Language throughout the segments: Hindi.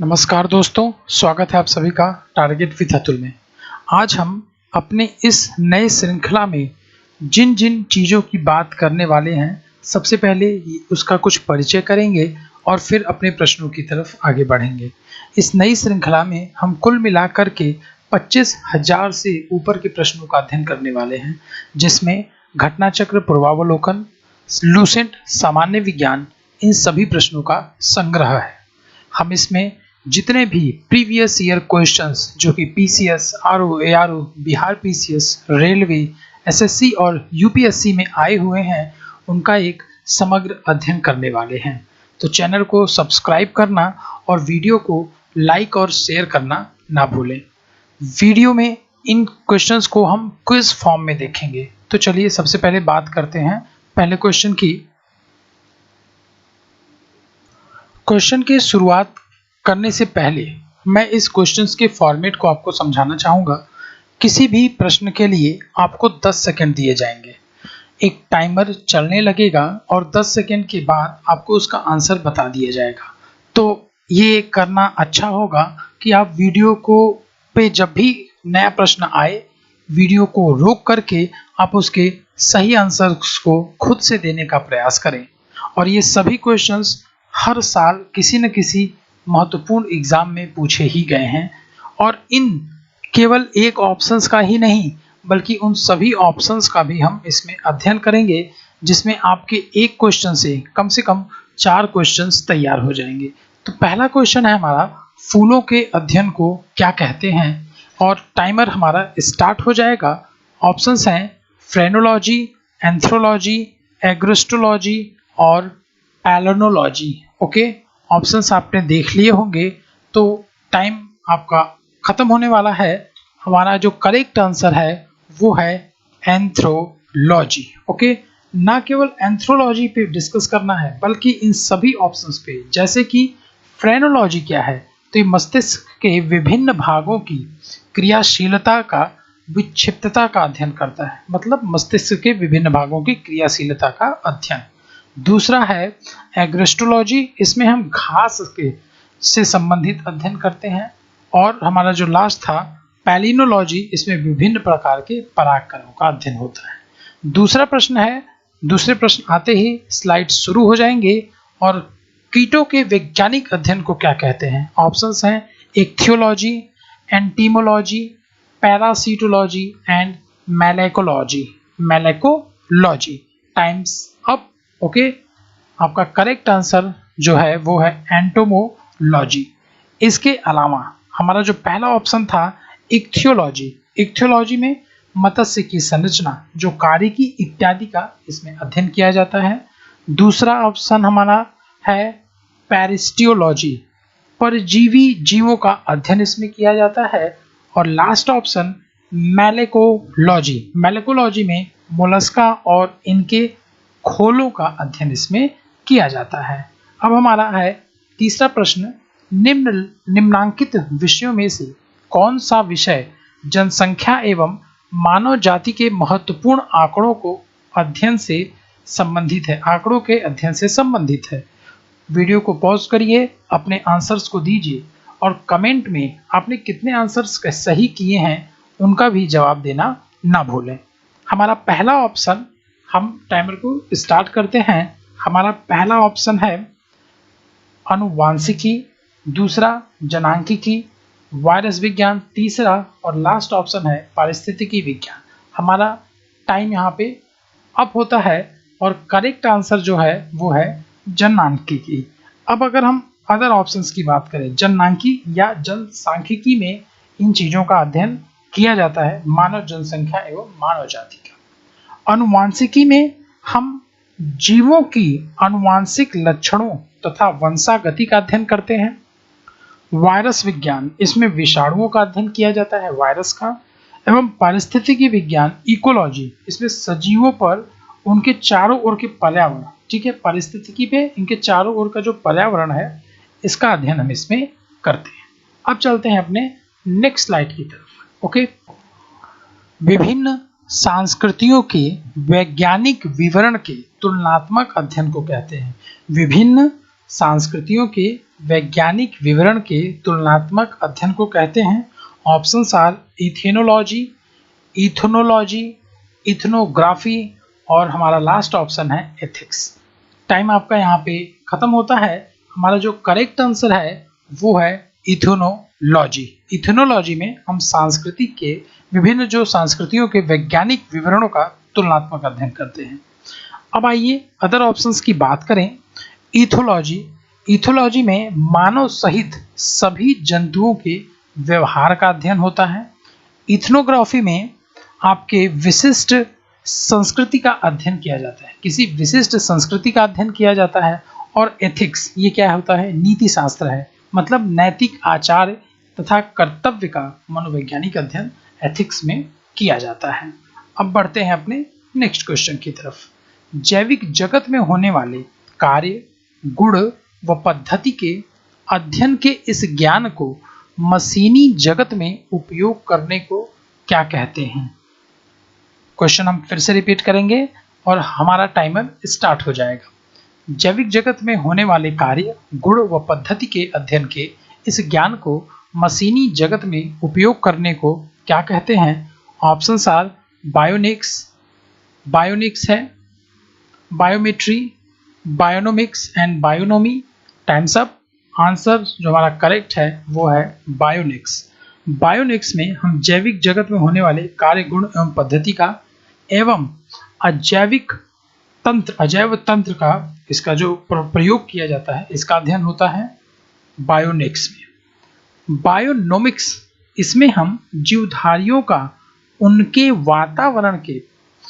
नमस्कार दोस्तों, स्वागत है आप सभी का टारगेट विद अतुल में। आज हम अपने इस नए श्रृंखला में जिन जिन चीज़ों की बात करने वाले हैं, सबसे पहले उसका कुछ परिचय करेंगे और फिर अपने प्रश्नों की तरफ आगे बढ़ेंगे। इस नई श्रृंखला में हम कुल मिलाकर के 25,000 से ऊपर के प्रश्नों का अध्ययन करने वाले हैं, जिसमें घटनाचक्र, पूर्वावलोकन, लूसेंट, सामान्य विज्ञान, इन सभी प्रश्नों का संग्रह है। हम इसमें जितने भी प्रीवियस ईयर क्वेश्चंस जो कि PCS, RO, ARO, Bihar PCS, railway, SSC और यूपीएससी में आए हुए हैं, उनका एक समग्र अध्ययन करने वाले हैं। तो चैनल को सब्सक्राइब करना और वीडियो को लाइक और शेयर करना ना भूलें। वीडियो में इन क्वेश्चंस को हम क्विज फॉर्म में देखेंगे। तो चलिए सबसे पहले बात करते हैं पहले क्वेश्चन की। क्वेश्चन की शुरुआत करने से पहले मैं इस क्वेश्चंस के फॉर्मेट को आपको समझाना चाहूँगा। किसी भी प्रश्न के लिए आपको 10 सेकंड दिए जाएंगे, एक टाइमर चलने लगेगा और 10 सेकंड के बाद आपको उसका आंसर बता दिया जाएगा। तो ये करना अच्छा होगा कि आप वीडियो को पे जब भी नया प्रश्न आए, वीडियो को रोक करके आप उसके सही आंसर्स को खुद से देने का प्रयास करें। और ये सभी क्वेश्चंस हर साल किसी न किसी महत्वपूर्ण एग्जाम में पूछे ही गए हैं, और इन केवल एक ऑप्शंस का ही नहीं बल्कि उन सभी ऑप्शंस का भी हम इसमें अध्ययन करेंगे, जिसमें आपके एक क्वेश्चन से कम 4 क्वेश्चंस तैयार हो जाएंगे। तो पहला क्वेश्चन है हमारा, फूलों के अध्ययन को क्या कहते हैं, और टाइमर हमारा स्टार्ट हो जाएगा। ऑप्शंस हैं फ्रेनोलॉजी, एंथ्रोलॉजी, एग्रोस्टोलॉजी और पैलोनोलॉजी। ओके, ऑप्शंस आपने देख लिए होंगे, तो टाइम आपका खत्म होने वाला है। हमारा जो करेक्ट आंसर है वो है एंथ्रोलॉजी। ओके, ना केवल एंथ्रोलॉजी पे डिस्कस करना है बल्कि इन सभी ऑप्शंस पे, जैसे कि फ्रेनोलॉजी क्या है, तो ये मस्तिष्क के विभिन्न भागों की क्रियाशीलता का विक्षिप्तता का अध्ययन करता है, मतलब मस्तिष्क के विभिन्न भागों की क्रियाशीलता का अध्ययन। दूसरा है एग्रोस्टोलॉजी, इसमें हम घास के से संबंधित अध्ययन करते हैं। और हमारा जो लास्ट था पैलिनोलॉजी, इसमें विभिन्न प्रकार के परागकणों का अध्ययन होता है। दूसरा प्रश्न है, दूसरे प्रश्न आते ही स्लाइड शुरू हो जाएंगे। और कीटों के वैज्ञानिक अध्ययन को क्या कहते हैं? ऑप्शंस हैं ichthyology, entomology, parasitology and malacology. Malacology. Time's up. Okay, आपका करेक्ट आंसर जो है वो है एंटोमोलॉजी। इसके अलावा हमारा जो पहला ऑप्शन था इक्थियोलॉजी, इक्थियोलॉजी में मत्स्य की संरचना, जो कारिकी इत्यादि का इसमें अध्ययन किया जाता है। दूसरा ऑप्शन हमारा है पैरिस्टियोलॉजी, परजीवी जीवों का अध्ययन इसमें किया जाता है। और लास्ट ऑप्शन मैलेकोलॉजी, मैलेकोलॉजी में मोलस्का और इनके खोलों का अध्ययन इसमें किया जाता है। अब हमारा है तीसरा प्रश्न, निम्नांकित विषयों में से कौन सा विषय जनसंख्या एवं मानव जाति के महत्वपूर्ण आंकड़ों को अध्ययन से संबंधित है, आंकड़ों के अध्ययन से संबंधित है? वीडियो को पॉज करिए, अपने आंसर्स को दीजिए और कमेंट में आपने कितने आंसर्स सही किए हैं उनका भी जवाब देना ना भूलें। हमारा पहला ऑप्शन, हम टाइमर को स्टार्ट करते हैं। हमारा पहला ऑप्शन है आनुवांशिकी, दूसरा जनांकिकी, वायरस विज्ञान, तीसरा और लास्ट ऑप्शन है पारिस्थितिकी विज्ञान। हमारा टाइम यहाँ पे अप होता है और करेक्ट आंसर जो है वो है जनांकिकी। अब अगर हम अदर ऑप्शंस की बात करें, जननांकी या जनसांख्यिकी में इन चीज़ों का अध्ययन किया जाता है, मानव जनसंख्या एवं मानव जाति का। आनुवांशिकी में हम जीवों की आनुवांशिक लक्षणों तथा वंशागति का अध्ययन करते हैं। वायरस विज्ञान, इसमें विषाणुओं का अध्ययन किया जाता है, वायरस का। एवं पारिस्थितिकी विज्ञान, इकोलॉजी, इसमें सजीवों पर उनके चारों ओर के पर्यावरण, ठीक है, पारिस्थितिकी पे इनके चारों ओर का जो पर्यावरण है इसका अध्ययन हम इसमें करते हैं। अब चलते हैं अपने नेक्स्ट स्लाइड की तरफ। ओके, विभिन्न संस्कृतियों के वैज्ञानिक विवरण के तुलनात्मक अध्ययन को कहते हैं। विभिन्न संस्कृतियों के वैज्ञानिक विवरण के तुलनात्मक अध्ययन को कहते हैं? ऑप्शंस आर इथेनोलॉजी, इथनोलॉजी, इथनोग्राफी और हमारा लास्ट ऑप्शन है एथिक्स। टाइम आपका यहाँ पे खत्म होता है। हमारा जो करेक्ट आंसर है वो है इथनोलॉजी। इथनोलॉजी में हम सांस्कृतिक के विभिन्न जो संस्कृतियों के वैज्ञानिक विवरणों का तुलनात्मक अध्ययन करते हैं। अब आइए अदर ऑप्शंस की बात करें। इथोलॉजी, इथोलॉजी में मानव सहित सभी जंतुओं के व्यवहार का अध्ययन होता है। इथनोग्राफी में आपके विशिष्ट संस्कृति का अध्ययन किया जाता है, किसी विशिष्ट संस्कृति का अध्ययन किया जाता है। और एथिक्स ये क्या होता है? नीति शास्त्र है, मतलब नैतिक आचार तथा कर्तव्य का मनोवैज्ञानिक अध्ययन एथिक्स में किया जाता है। अब बढ़ते हैं अपने नेक्स्ट क्वेश्चन की तरफ। जैविक जगत में होने वाले कार्य, गुण व पद्धति के अध्ययन के इस ज्ञान को मशीनी जगत में उपयोग करने को क्या कहते हैं? क्वेश्चन हम फिर से रिपीट करेंगे और हमारा टाइमर स्टार्ट हो जाएगा। जैविक जगत में होने वाले कार्य, गुण व पद्धति के अध्ययन के इस ज्ञान को मशीनी जगत में उपयोग करने को क्या कहते हैं? ऑप्शंस आर बायोनिक्स, बायोनिक्स है, biometry, bionomics and बायोनोमी। Times up. Answer जो हमारा करेक्ट है वो है बायोनिक्स। बायोनिक्स में हम जैविक जगत में होने वाले कार्य, गुण एवं पद्धति का एवं अजैव तंत्र का इसका जो प्रयोग किया जाता है इसका अध्ययन होता है बायोनिक्स में। बायोनोमिक्स, इसमें हम जीवधारियों का उनके वातावरण के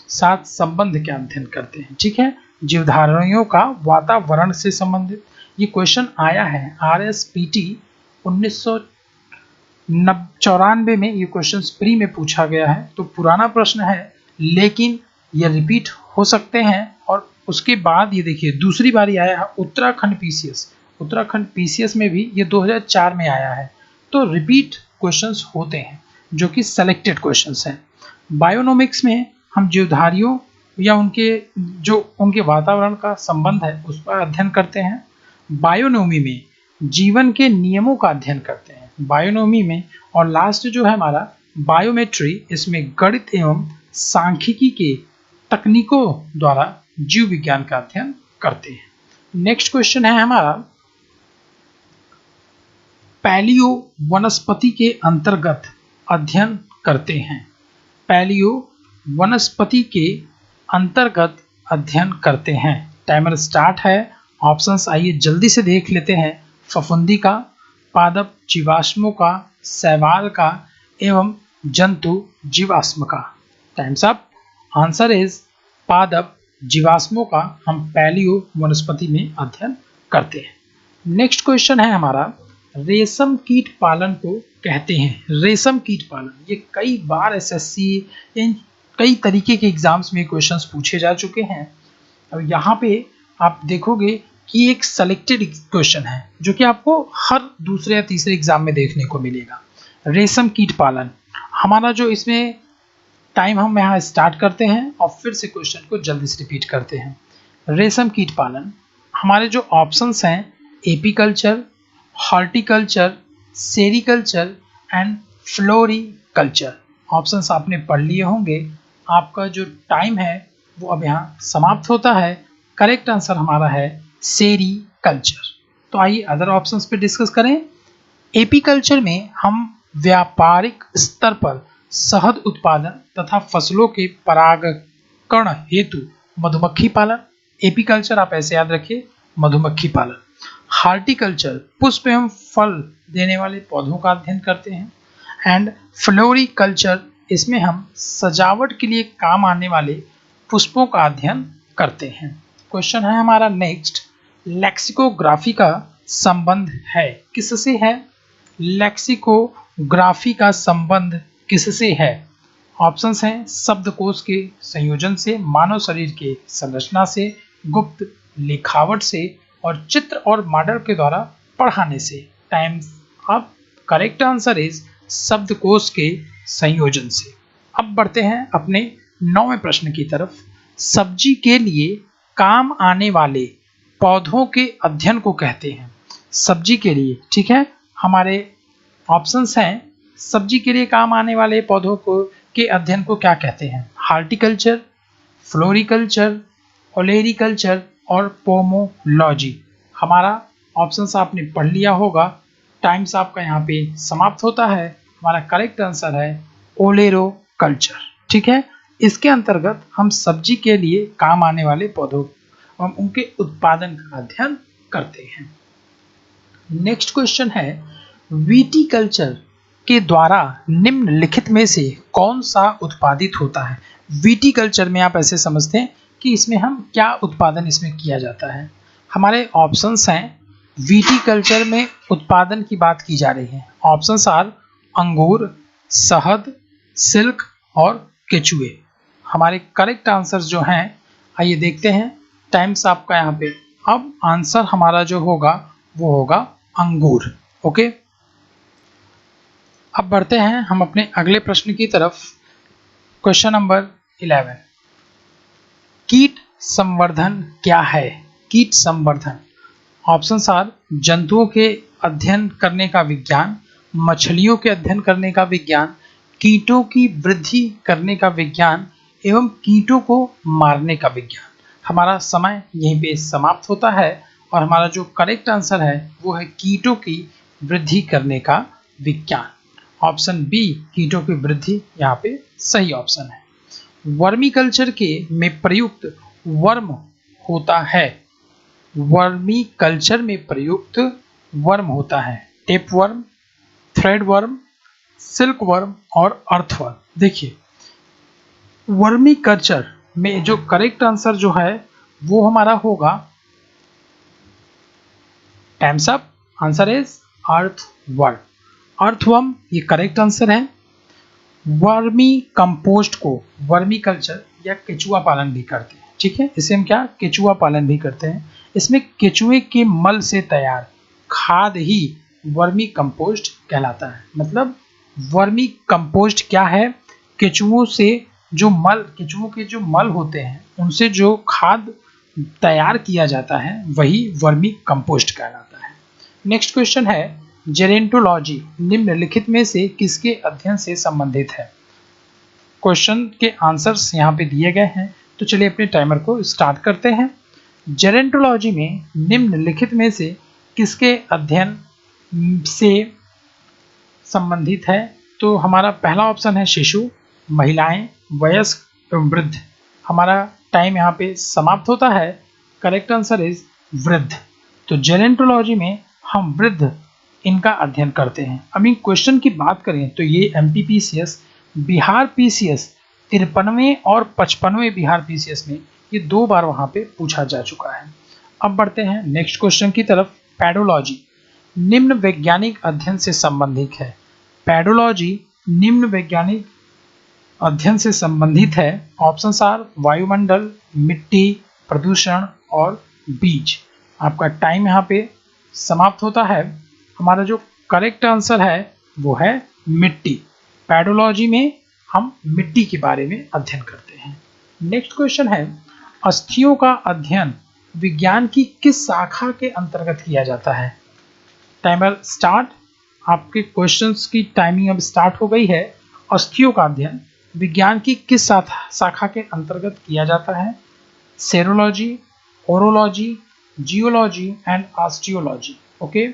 साथ संबंध का अध्ययन करते हैं। ठीक है, जीवधारियों का वातावरण से संबंधित ये क्वेश्चन आया है RSPT 1994 में। ये क्वेश्चन प्री में पूछा गया है, तो पुराना प्रश्न है लेकिन ये रिपीट हो सकते हैं। और उसके बाद ये देखिए दूसरी बारी आया है उत्तराखंड PCS। उत्तराखंड PCS में भी ये 2004 में आया है। तो रिपीट क्वेश्चंस होते हैं जो कि सेलेक्टेड क्वेश्चंस हैं। बायोनोमिक्स में हम जीवधारियों या उनके वातावरण का संबंध है उस पर अध्ययन करते हैं। बायोनोमी में जीवन के नियमों का अध्ययन करते हैं बायोनोमी में। और लास्ट जो है हमारा बायोमेट्री, इसमें गणित एवं सांख्यिकी के तकनीकों द्वारा जीव विज्ञान का अध्ययन करते हैं। नेक्स्ट क्वेश्चन है हमारा पैलियो वनस्पति के अंतर्गत अध्ययन करते हैं। पैलियो वनस्पति के अंतर्गत अध्ययन करते हैं। टाइमर स्टार्ट है। ऑप्शंस आइए जल्दी से देख लेते हैं। फफूंदी का, पादप जीवाश्मों का, शैवाल का एवं जंतु जीवाश्म का। Times up. आंसर इज पादप जीवाश्मों का हम पैलियो वनस्पति में अध्ययन करते हैं। नेक्स्ट क्वेश्चन है हमारा रेशम कीट पालन को कहते हैं। रेशम कीट पालन ये कई बार SSC कई तरीके के एग्जाम्स में क्वेश्चंस पूछे जा चुके हैं। अब यहाँ पे आप देखोगे कि एक सेलेक्टेड क्वेश्चन है जो कि आपको हर दूसरे या तीसरे एग्जाम में देखने को मिलेगा। रेशम कीट पालन हमारा जो इसमें टाइम हम यहाँ स्टार्ट करते हैं और फिर से क्वेश्चन को जल्दी से रिपीट करते हैं। रेशम कीट पालन हमारे जो ऑप्शंस हैं apiculture, horticulture, sericulture and floriculture. Options आपने पढ़ लिए होंगे। आपका जो टाइम है वो अब यहाँ समाप्त होता है। करेक्ट आंसर हमारा है सेरिकल्चर। तो आइए अदर ऑप्शंस पे डिस्कस करें। एपीकल्चर में हम व्यापारिक स्तर पर शहद उत्पादन तथा फसलों के परागकण हेतु मधुमक्खी पालन। एपीकल्चर आप ऐसे याद रखिए, मधुमक्खी पालन। हार्टिकल्चर पुष्प एवं फल देने वाले पौधों का अध्ययन करते हैं। एंड फ्लोरिकल्चर इसमें हम सजावट के लिए काम आने वाले पुष्पों का अध्ययन करते हैं। क्वेश्चन है हमारा नेक्स्ट, लेक्सिकोग्राफी का संबंध है किससे है? लेक्सिकोग्राफी का संबंध किससे है? ऑप्शंस हैं शब्दकोश के संयोजन से, मानव शरीर के संरचना से, गुप्त लिखावट से और चित्र और मॉडल के द्वारा पढ़ाने से। Times up. Correct answer is शब्दकोश के संयोजन से। अब बढ़ते हैं अपने 9वें प्रश्न की तरफ। सब्जी के लिए काम आने वाले पौधों के अध्ययन को कहते हैं। सब्जी के लिए, ठीक है। हमारे ऑप्शंस हैं, सब्जी के लिए काम आने वाले पौधों को के अध्ययन को क्या कहते हैं? हार्टिकल्चर, फ्लोरिकल्चर, ओलेरिकल्चर और पोमोलॉजी। हमारा ऑप्शंस आपने पढ़ लिया होगा। टाइम्स आपका यहाँ पे समाप्त होता है। हमारा करेक्ट आंसर है ओलेरोकल्चर, ठीक है। इसके अंतर्गत हम सब्जी के लिए काम आने वाले पौधों हम उनके उत्पादन का अध्ययन करते हैं। नेक्स्ट क्वेश्चन है, विटीकल्चर के द्वारा निम्नलिखित में से कौन सा उत्पादित होता है? विटीकल्चर में आप ऐसे समझते हैं कि इसमें हम क्या उत्पादन इसमें किया जाता है। हमारे ऑप्शंस हैं, विटीकल्चर में उत्पादन की बात की जा रही है। ऑप्शंस आर अंगूर, शहद, सिल्क और केचुए। हमारे करेक्ट आंसर जो हैं, आइए देखते हैं। टाइम्स आपका यहाँ पे, अब आंसर हमारा जो होगा वो होगा अंगूर। ओके, अब बढ़ते हैं हम अपने अगले प्रश्न की तरफ। क्वेश्चन नंबर 11, कीट संवर्धन क्या है? कीट संवर्धन, ऑप्शंस आर जंतुओं के अध्ययन करने का विज्ञान, मछलियों के अध्ययन करने का विज्ञान, कीटों की वृद्धि करने का विज्ञान एवं कीटों को मारने का विज्ञान। हमारा समय यहीं पे समाप्त होता है और हमारा जो करेक्ट आंसर है वो है कीटों की वृद्धि करने का विज्ञान। ऑप्शन बी, कीटों की वृद्धि, यहाँ पे सही ऑप्शन है। वर्मी कल्चर के में प्रयुक्त वर्म होता है। वर्मी कल्चर में प्रयुक्त वर्म होता है tape worm, thread worm, silk worm और अर्थवर्म। देखिए, वर्मी कल्चर में जो करेक्ट आंसर जो है वो हमारा होगा, times up, answer is earthworm. Earthworm ये करेक्ट आंसर है। वर्मी कंपोस्ट को वर्मी कल्चर या केचुआ पालन भी करते हैं, ठीक है। इसे हम क्या केचुआ पालन भी करते हैं। इसमें केचुए के मल से तैयार खाद ही वर्मी कंपोस्ट कहलाता है। मतलब वर्मी कंपोस्ट क्या है? केचुओं से जो मल, केचुओं के जो मल होते हैं उनसे जो खाद तैयार किया जाता है वही वर्मी कंपोस्ट कहलाता है। नेक्स्ट क्वेश्चन है, जेरेंटोलॉजी निम्नलिखित में से किसके अध्ययन से संबंधित है? क्वेश्चन के आंसर्स यहाँ पे दिए गए हैं, तो चलिए अपने टाइमर को स्टार्ट करते हैं। जेरेंटोलॉजी में निम्नलिखित में से किसके अध्ययन से संबंधित है? तो हमारा पहला ऑप्शन है शिशु, महिलाएं, वयस्क एवं वृद्ध। हमारा टाइम यहाँ पे समाप्त होता है। करेक्ट आंसर इज वृद्ध। तो जेरेंटोलॉजी में हम वृद्ध इनका अध्ययन करते हैं। अब इन क्वेश्चन की बात करें तो ये एमपीपीसीएस, बिहार पीसीएस 53वें और 55वें बिहार पीसीएस में ये 2 बार वहां पे पूछा जा चुका है। अब बढ़ते हैं नेक्स्ट क्वेश्चन की तरफ। पैडोलॉजी निम्न वैज्ञानिक अध्ययन से संबंधित है। पैडोलॉजी निम्न वैज्ञानिक अध्ययन से संबंधित है। ऑप्शंस आर वायुमंडल, मिट्टी, प्रदूषण और बीज। आपका टाइम यहाँ पे समाप्त होता है। हमारा जो करेक्ट आंसर है वो है मिट्टी। पैडोलॉजी में हम मिट्टी के बारे में अध्ययन करते हैं। नेक्स्ट क्वेश्चन है, अस्थियों का अध्ययन विज्ञान की किस शाखा के अंतर्गत किया जाता है? Timer start. आपके क्वेश्चंस की टाइमिंग अब स्टार्ट हो गई है। अस्थियों का अध्ययन विज्ञान की किस शाखा के अंतर्गत किया जाता है? Serology, orology, geology and osteology. Okay,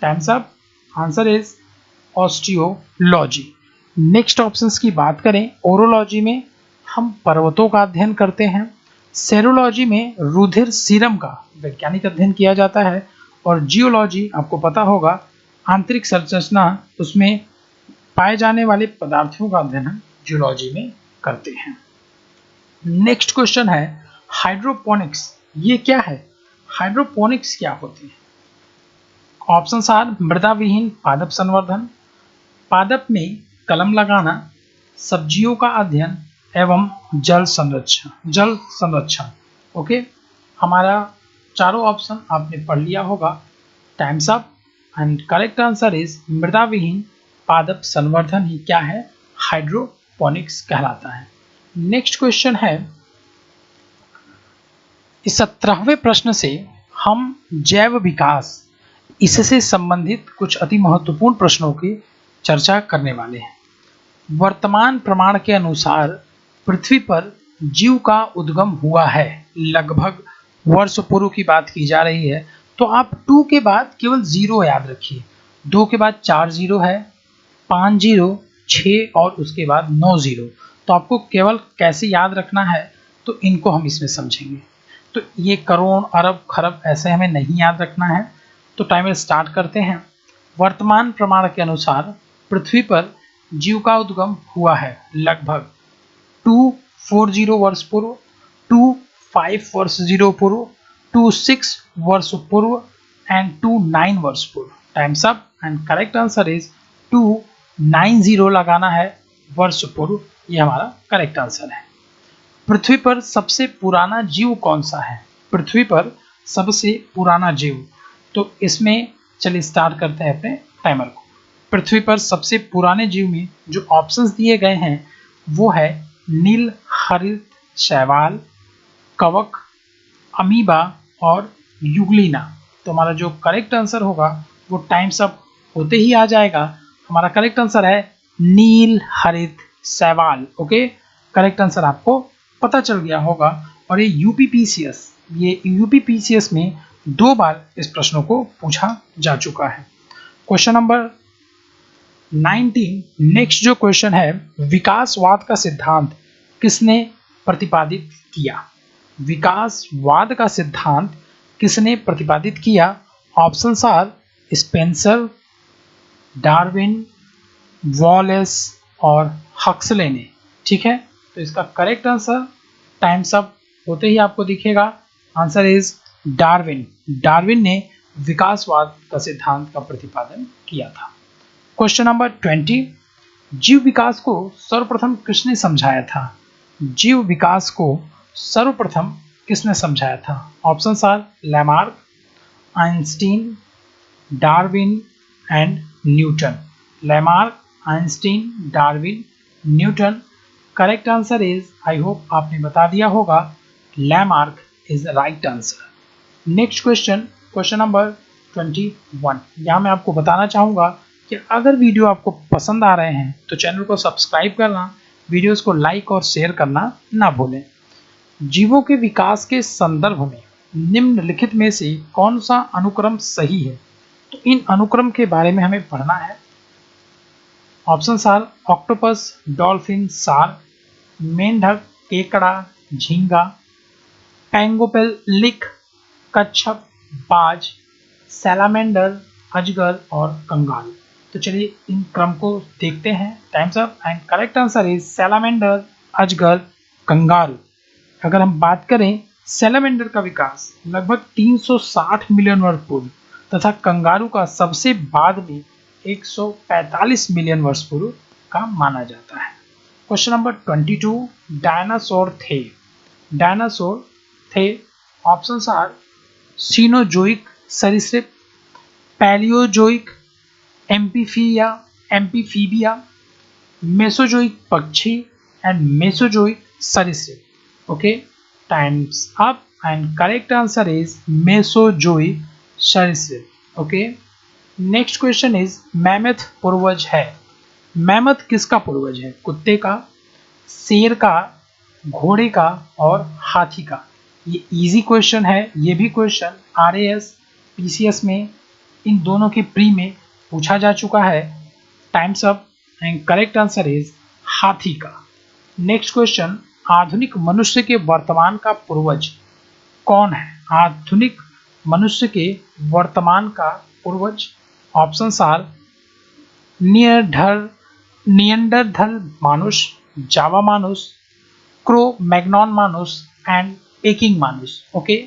time's up, answer is osteology. Next options की बात करें, ओरोलॉजी में हम पर्वतों का अध्ययन करते हैं। सेरोलॉजी में रुधिर सीरम का वैज्ञानिक अध्ययन किया जाता है और जियोलॉजी आपको पता होगा आंतरिक संरचना, उसमें पाए जाने वाले पदार्थों का अध्ययन हम जियोलॉजी में करते हैं। नेक्स्ट क्वेश्चन है, हाइड्रोपोनिक्स ये क्या है? हाइड्रोपोनिक्स क्या होती है? ऑप्शंस आर मृदा विहीन पादप संवर्धन, पादप में कलम लगाना, सब्जियों का अध्ययन एवं जल संरक्षण। ओके, हमारा चारों ऑप्शन आपने पढ़ लिया होगा। Times up and correct answer is मृदा विहीन पादप संवर्धन ही क्या है? हाइड्रोपोनिक्स कहलाता है। नेक्स्ट क्वेश्चन है, इस 17वें प्रश्न से हम जैव विकास इससे संबंधित कुछ अति महत्वपूर्ण प्रश्नों की चर्चा करने वाले हैं। वर्तमान प्रमाण के अनुसार पृथ्वी पर जीव का उद्गम हुआ है, लगभग वर्ष पूर्व की बात की जा रही है। तो आप 2 के बाद केवल 0 याद रखिए, 2 के बाद 4 0 है, 5 0, 6 और उसके बाद 9 0। तो आपको केवल कैसे याद रखना है, तो इनको हम इसमें समझेंगे। तो ये करोड़ अरब खरब ऐसे हमें नहीं याद रखना है। तो टाइमर स्टार्ट करते हैं। वर्तमान प्रमाण के अनुसार पृथ्वी पर जीव का उद्गम हुआ है लगभग 240 वर्ष पूर्व, 25 वर्ष 0 पूर्व, 26 वर्ष पूर्व एंड 29 वर्ष पूर्व। Times up and correct answer is 290 लगाना है वर्ष पूर्व, ये हमारा करेक्ट आंसर है। पृथ्वी पर सबसे पुराना जीव कौन सा है? पृथ्वी पर सबसे पुराना जीव, तो इसमें चलिए स्टार्ट करते हैं अपने टाइमर को। पृथ्वी पर सबसे पुराने जीव में जो ऑप्शंस दिए गए हैं वो है नील हरित शैवाल, कवक, अमीबा और युगलिना। तो हमारा जो करेक्ट आंसर होगा वो टाइम्स अप होते ही आ जाएगा। हमारा करेक्ट आंसर है नील हरित शैवाल। ओके, करेक्ट आंसर आपको पता चल गया होगा। और ये यूपीपीसीएस में 2 बार इस प्रश्न को पूछा जा चुका है। क्वेश्चन नंबर 19 नेक्स्ट जो क्वेश्चन है, विकासवाद का सिद्धांत किसने प्रतिपादित किया? विकासवाद का सिद्धांत किसने प्रतिपादित किया? Options are Spencer, Darwin, Wallace और हक्सले ने। ठीक है, तो इसका करेक्ट आंसर टाइम्स अप होते ही आपको दिखेगा। Answer is Darwin. डार्विन ने विकासवाद का सिद्धांत का प्रतिपादन किया था। क्वेश्चन नंबर 20 जीव विकास को सर्वप्रथम किसने समझाया था? जीव विकास को सर्वप्रथम किसने समझाया था? Options are Lamarck, Einstein, Darwin and Newton. Lamarck, Einstein, Darwin, Newton. Correct answer is, I hope आपने बता दिया होगा, Lamarck is right answer. Next question, question number 21। यहाँ मैं आपको बताना चाहूँगा कि अगर वीडियो आपको पसंद आ रहे हैं तो चैनल को सब्सक्राइब करना, वीडियोस को लाइक और शेयर करना ना भूलें। जीवों के विकास के संदर्भ में निम्नलिखित में से कौन सा अनुक्रम सही है? तो इन अनुक्रम के बारे में हमें पढ़ना है। Options are octopus, dolphin, shark, मेंढक, केकड़ा, झींगा, पैंगोपेलिक, कच्छप, बाज, सैलामेंडर, अजगर और कंगारू। तो चलिए इन क्रम को देखते हैं। Times up and correct answer is salamander, अजगर, कंगारू। अगर हम बात करें, सैलामेंडर का विकास लगभग 360 मिलियन वर्ष पूर्व तथा कंगारू का सबसे बाद में 145 मिलियन वर्ष पूर्व का माना जाता है। क्वेश्चन नंबर 22 डायनासोर थे। डायनासोर थे, ऑप्शंस आर सीनोजोइक सरीसृप, पैलियोजोइक, एम्फीबिया, मेसोजोइक पक्षी एंड मेसोजोइक सरीसृप। Okay, time's up and correct answer is Mesozoic सरीसृप। Okay, next question is mammoth पूर्वज है। मैमथ किसका पूर्वज है? कुत्ते का, शेर का, घोड़े का और हाथी का। ये इजी क्वेश्चन है। ये भी क्वेश्चन आरएएस, पीसीएस में इन दोनों के प्री में पूछा जा चुका है। Times up and correct answer is हाथी का। नेक्स्ट क्वेश्चन, आधुनिक मनुष्य के वर्तमान का पूर्वज कौन है? आधुनिक मनुष्य के वर्तमान का पूर्वज, ऑप्शंस आर नियंडरथल मानुष, जावा मानुष, क्रो मैग्नॉन मानुष एंड पेकिंग मानुष। Okay,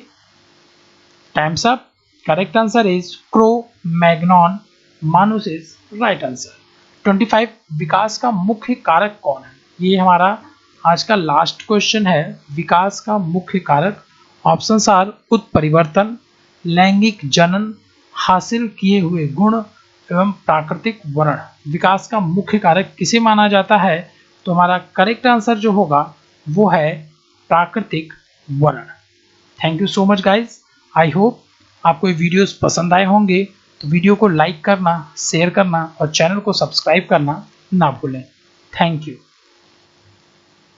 time's up, correct answer is crow Magnon मानुष इज राइट आंसर। 25 विकास का मुख्य कारक कौन है? ये हमारा आज का लास्ट क्वेश्चन है। विकास का मुख्य कारक, ऑप्शंस आर उत्परिवर्तन, लैंगिक जनन, हासिल किए हुए गुण एवं प्राकृतिक वर्ण। विकास का मुख्य कारक किसे माना जाता है? तो हमारा करेक्ट आंसर जो होगा वो है प्राकृतिक वर्ण। Thank you so much guys. I hope आपको ये वीडियोस पसंद आए होंगे। तो वीडियो को लाइक करना, शेयर करना और चैनल को सब्सक्राइब करना ना भूलें। Thank you.